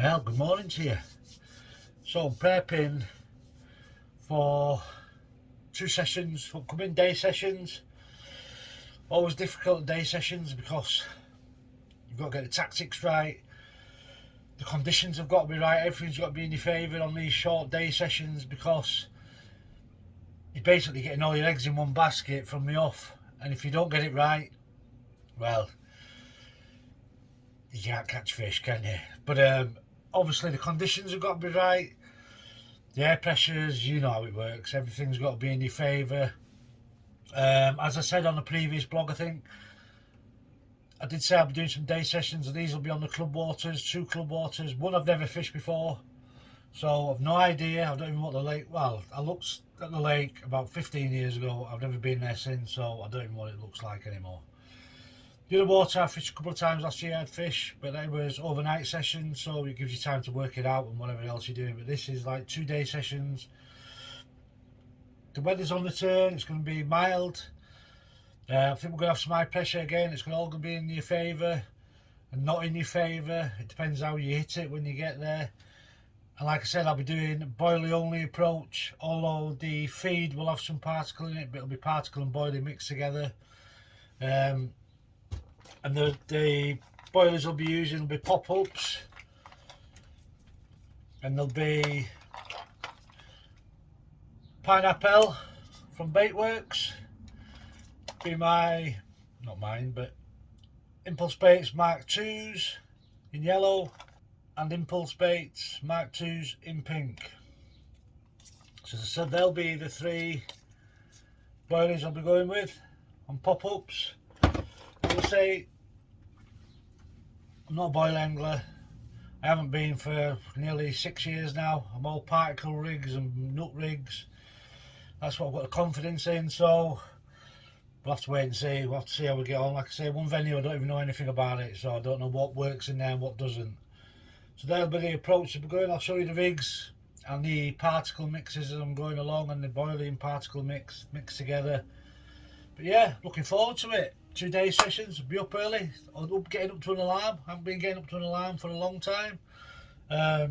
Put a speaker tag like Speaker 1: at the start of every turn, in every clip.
Speaker 1: Well, good morning to you. So I'm prepping for 2 sessions, upcoming day sessions. Always difficult day sessions because you've got to get the tactics right, the conditions have got to be right, everything's got to be in your favour on these short day sessions, because you're basically getting all your eggs in one basket from the off, and if you don't get it right, well, you can't catch fish, can you? But obviously the conditions have got to be right, the air pressures, you know how it works, everything's got to be in your favour. As I said on the previous blog, I think I did say I'll be doing some day sessions, and these will be on the club waters, 2 club waters. One I've never fished before, so I've no idea. I don't even know what the lake, well, I looked at the lake about 15 years ago, I've never been there since, so I don't even know what it looks like anymore. The other water I fished a couple of times last year, I had fish, but it was overnight sessions, so it gives you time to work it out and whatever else you're doing. But this is like 2 day sessions. The weather's on the turn, it's going to be mild. I think we're going to have some high pressure again. It's going to all be in your favour and not in your favour. It depends how you hit it when you get there. And like I said, I'll be doing boilie only approach, although the feed will have some particle in it, but it'll be particle and boilie mixed together. And the boilers I'll be using will be pop-ups, and there'll be Pineapple from Baitworks, be my, not mine, but Impulse Baits Mark 2s in yellow and Impulse Baits Mark 2s in pink. So as I said, they'll be the 3 boilers I'll be going with on pop-ups. As I say, I'm not a boil angler. I haven't been for nearly 6 years now. I'm all particle rigs and nut rigs. That's what I've got the confidence in, so we'll have to wait and see. We'll have to see how we get on. Like I say, one venue I don't even know anything about it, so I don't know what works in there and what doesn't. So that'll be the approach to be going. I'll show you the rigs and the particle mixes as I'm going along, and the boilie and particle mixed together. But yeah, looking forward to it. 2 day sessions, be up early. I'll getting up to an alarm. I haven't been getting up to an alarm for a long time. So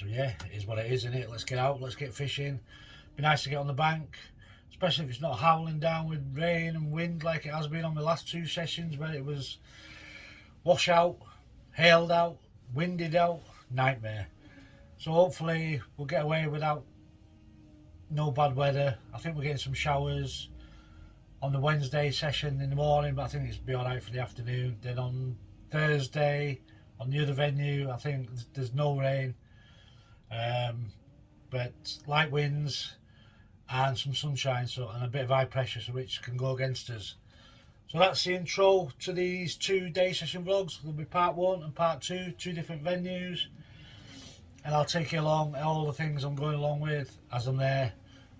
Speaker 1: yeah, it is what it is, isn't it? Let's get out, let's get fishing. Be nice to get on the bank, especially if it's not howling down with rain and wind like it has been on the last 2 sessions, where it was wash out, hailed out, winded out, nightmare. So hopefully we'll get away without no bad weather. I think we're getting some showers on the Wednesday session in the morning, but I think it's be alright for the afternoon. Then on Thursday, on the other venue, I think there's no rain, but light winds and some sunshine, so, and a bit of high pressure, so which can go against us. So that's the intro to these 2 day session vlogs. There'll be part 1 and part 2, 2 different venues, and I'll take you along all the things I'm going along with as I'm there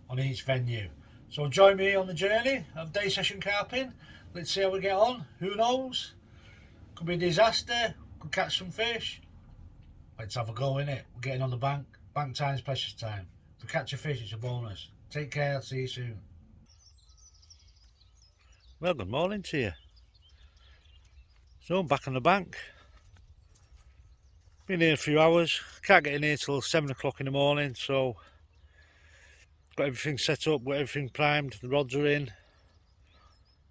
Speaker 1: on each venue. So join me on the journey of day session carping. Let's see how we get on. Who knows? Could be a disaster. Could catch some fish. Let's have a go, innit? We're getting on the bank. Bank time's precious time. If we catch a fish, it's a bonus. Take care. See you soon. Well, good morning to you. So I'm back on the bank. Been here a few hours. Can't get in here till 7 o'clock in the morning, so got everything set up, got everything primed, the rods are in.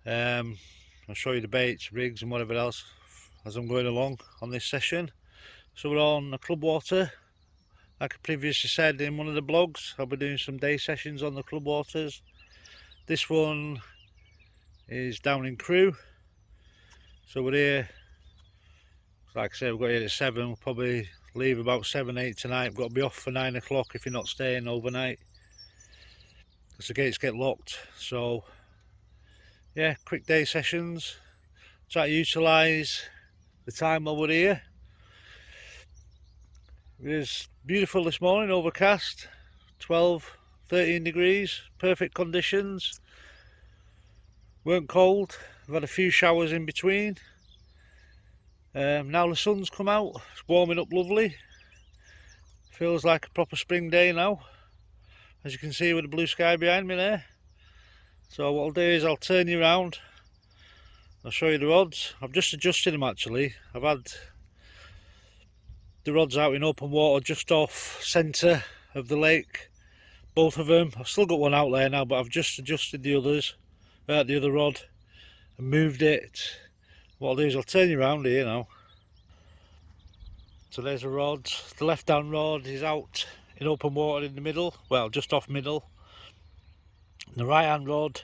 Speaker 1: I'll show you the baits, rigs and whatever else as I'm going along on this session. So we're on the club water. Like I previously said in one of the blogs, I'll be doing some day sessions on the club waters. This one is down in Crewe. So we're here, like I said, we've got here at 7, we'll probably leave about 7, 8 tonight. We've got to be off for 9 o'clock if you're not staying overnight, because the gates get locked. So yeah, quick day sessions, try to utilise the time while we're here. It was beautiful this morning, overcast, 12, 13 degrees, perfect conditions, weren't cold. We've had a few showers in between. Now the sun's come out, it's warming up lovely, feels like a proper spring day now, as you can see with the blue sky behind me there. So what I'll do is I'll turn you around, I'll show you the rods. I've just adjusted them actually. I've had the rods out in open water just off centre of the lake, both of them. I've still got one out there now, but I've just adjusted the others, the other rod, and moved it. What I'll do is I'll turn you around here now. So there's a rod. The left hand rod is out in open water in the middle, well, just off middle. And the right hand rod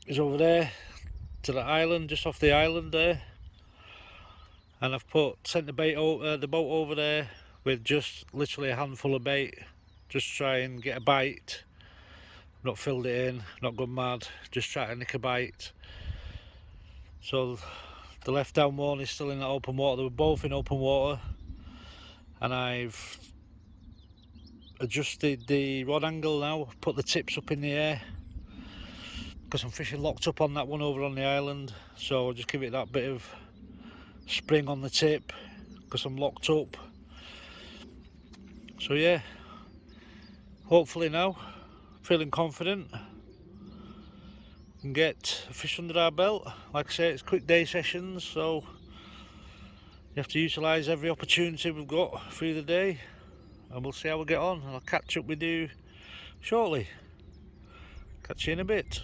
Speaker 1: is over there to the island, just off the island there. And I've sent the boat over there with just literally a handful of bait, just to try and get a bite. Not filled it in, not gone mad, just try to nick a bite. So the left down one is still in that open water. They were both in open water, and I've adjusted the rod angle now, put the tips up in the air, because I'm fishing locked up on that one over on the island. So I'll just give it that bit of spring on the tip because I'm locked up. So yeah, hopefully now, feeling confident, can get a fish under our belt. Like I say, it's quick day sessions, so you have to utilise every opportunity we've got through the day, and we'll see how we get on. I'll catch up with you shortly. Catch you in a bit.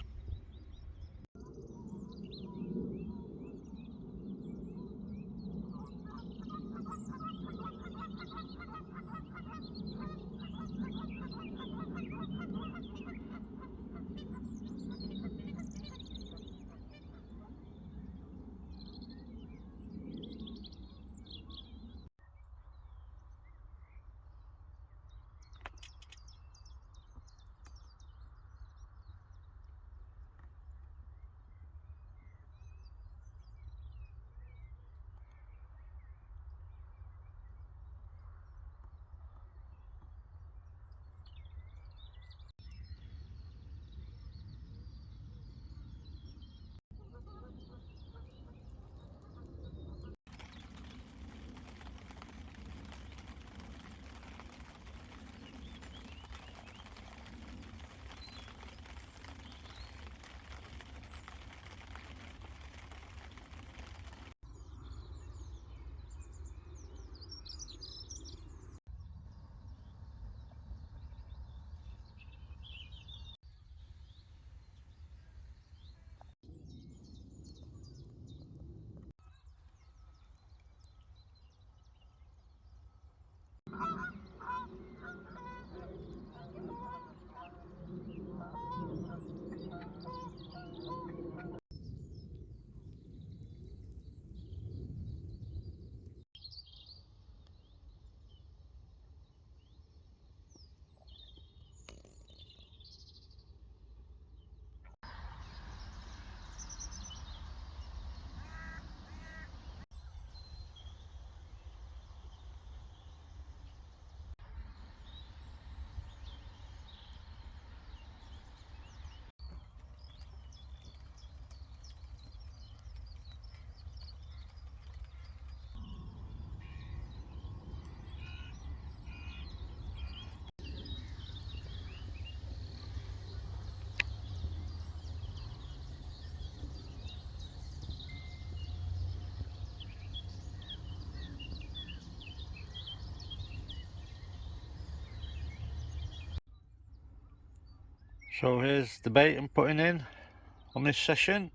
Speaker 1: So here's the bait I'm putting in on this session.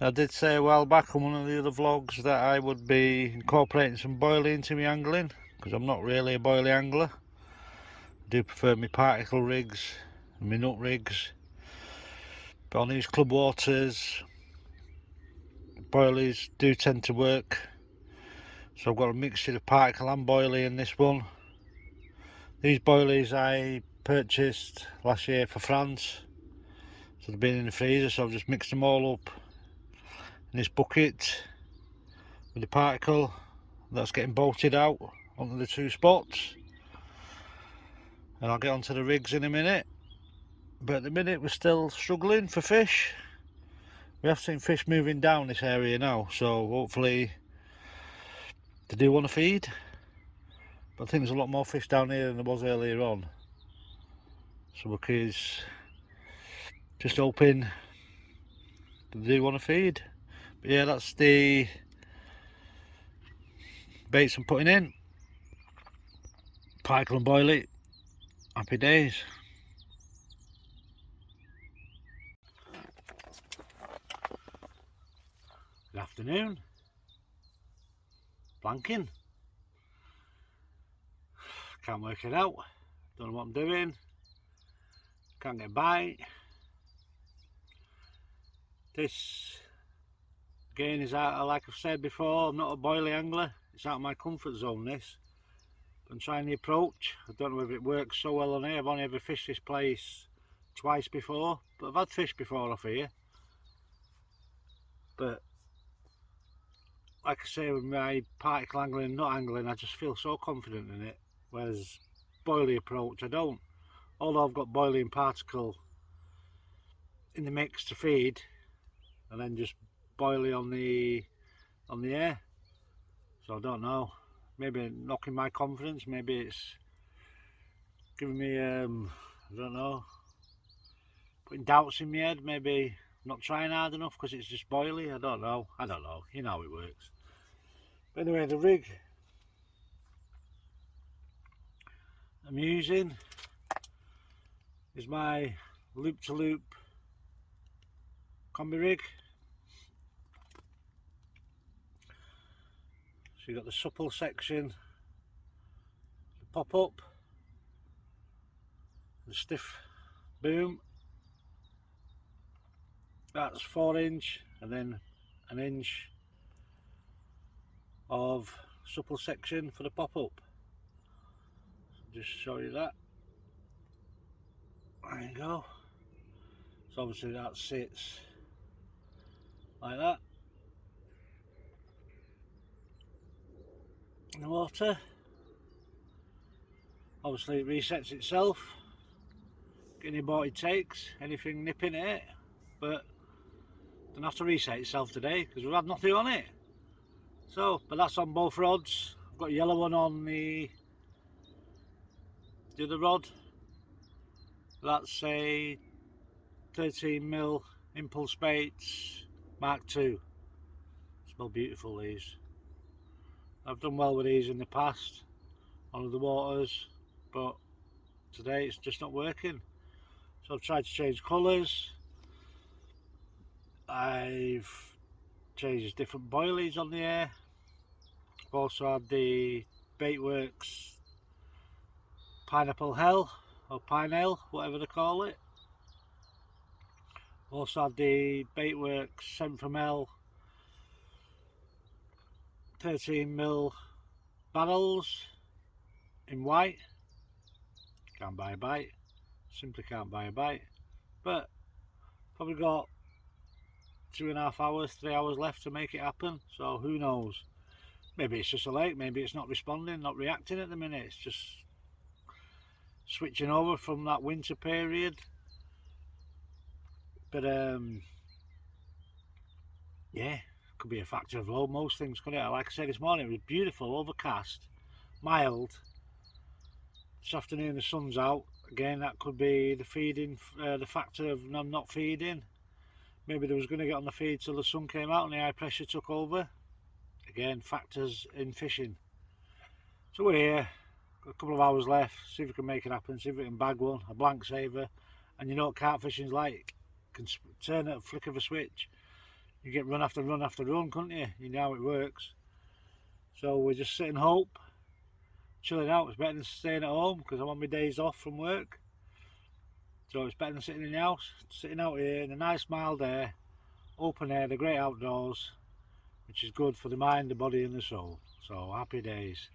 Speaker 1: I did say a while back on one of the other vlogs that I would be incorporating some boilie into my angling, because I'm not really a boilie angler. I do prefer my particle rigs and my nut rigs, but on these club waters, boilies do tend to work. So I've got a mixture of particle and boilie in this one. These boilies I purchased last year for France, so they've been in the freezer, so I've just mixed them all up in this bucket with the particle that's getting bolted out onto the two spots. And I'll get onto the rigs in a minute, but at the minute we're still struggling for fish. We have seen fish moving down this area now, so hopefully they do want to feed. But I think there's a lot more fish down here than there was earlier on, so we're just hoping that they do want to feed. But yeah, that's the baits I'm putting in. Pike and boil it. Happy days. Good afternoon. Blanking. Can't work it out. Don't know what I'm doing. Can't get a bite. This again is out, like I've said before, I'm not a boilie angler. It's out of my comfort zone, this. I'm trying the approach. I don't know if it works so well on here. I've only ever fished this place twice before, but I've had fish before off here. But like I say, with my particle angling and nut angling, I just feel so confident in it. Whereas boilie approach, I don't. Although I've got boilie and particle in the mix to feed, and then just boilie on the air. So I don't know. Maybe knocking my confidence. Maybe it's giving me I don't know, putting doubts in my head. Maybe not trying hard enough because it's just boilie. I don't know. You know how it works. But anyway, the rig I'm using is my loop to loop combi rig. So you've got the supple section, the pop up, the stiff boom. That's 4 inch, and then an inch of supple section for the pop up. Just show you that. There you go. So obviously that sits like that in the water. Obviously it resets itself. Any boat it takes, anything nipping at it, but don't have to reset itself today because we've had nothing on it. So, but that's on both rods. I've got a yellow one on the other rod. That's a 13mm impulse baits Mark II. Smell beautiful, these. I've done well with these in the past on other waters, but today it's just not working. So I've tried to change colours. I've changed different boilies on the air. I've also had the Baitworks Pineapple Hell or Pine Ale, whatever they call it. Also had the Baitworks Sent From Hell 13mm barrels in white. Can't buy a bite. Simply can't buy a bite. But probably got 2.5 hours, 3 hours left to make it happen. So who knows? Maybe it's just a lake. Maybe it's not responding, not reacting at the minute. It's just switching over from that winter period. But yeah, could be a factor of low. Most things could it. Like I said this morning, it was beautiful, overcast, mild. This afternoon the sun's out again. That could be the feeding, the factor of not feeding. Maybe they was going to get on the feed till the sun came out and the high pressure took over. Again, factors in fishing. So we're here, got a couple of hours left, see if we can make it happen, see if we can bag one, a blank saver. And you know what carp fishing's like, you can turn at a flick of a switch. You get run after run after run, couldn't you? You know how it works. So we're just sitting hope, chilling out. It's better than staying at home because I'm on my days off from work. So it's better than sitting in the house, sitting out here in a nice mild air, open air, the great outdoors, which is good for the mind, the body and the soul. So happy days.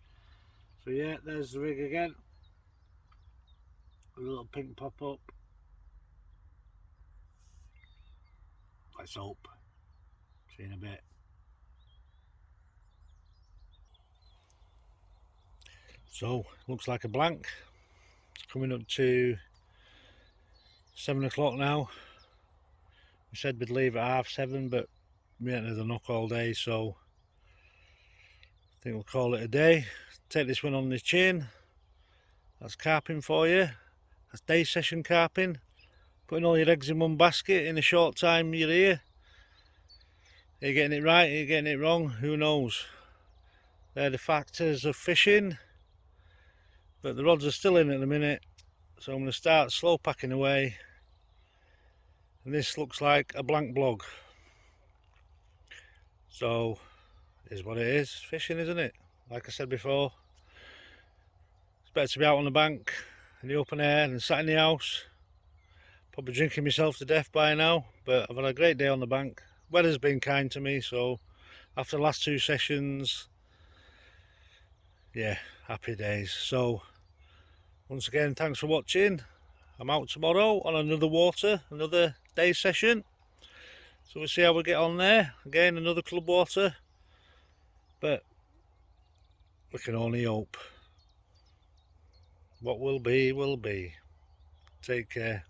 Speaker 1: So yeah, there's the rig again. A little pink pop up. Let's hope. See you in a bit. So looks like a blank. It's coming up to 7 o'clock now. We said we'd leave at 7:30, but we ain't had a knock all day, so I think we'll call it a day. Take this one on the chin. That's carping for you. That's day session carping. Putting all your eggs in one basket in a short time you're here. Are you getting it right? Are you getting it wrong? Who knows? They're the factors of fishing, but the rods are still in at the minute, so I'm going to start slow packing away, and this looks like a blank blog. So is what it is, fishing, isn't it? Like I said before, it's better to be out on the bank in the open air than sat in the house. Probably drinking myself to death by now, but I've had a great day on the bank. Weather's been kind to me, so after the last 2 sessions, yeah, happy days. So once again, thanks for watching. I'm out tomorrow on another day session, so we'll see how we get on there. Again, another club water, but we can only hope. What will be will be. Take care.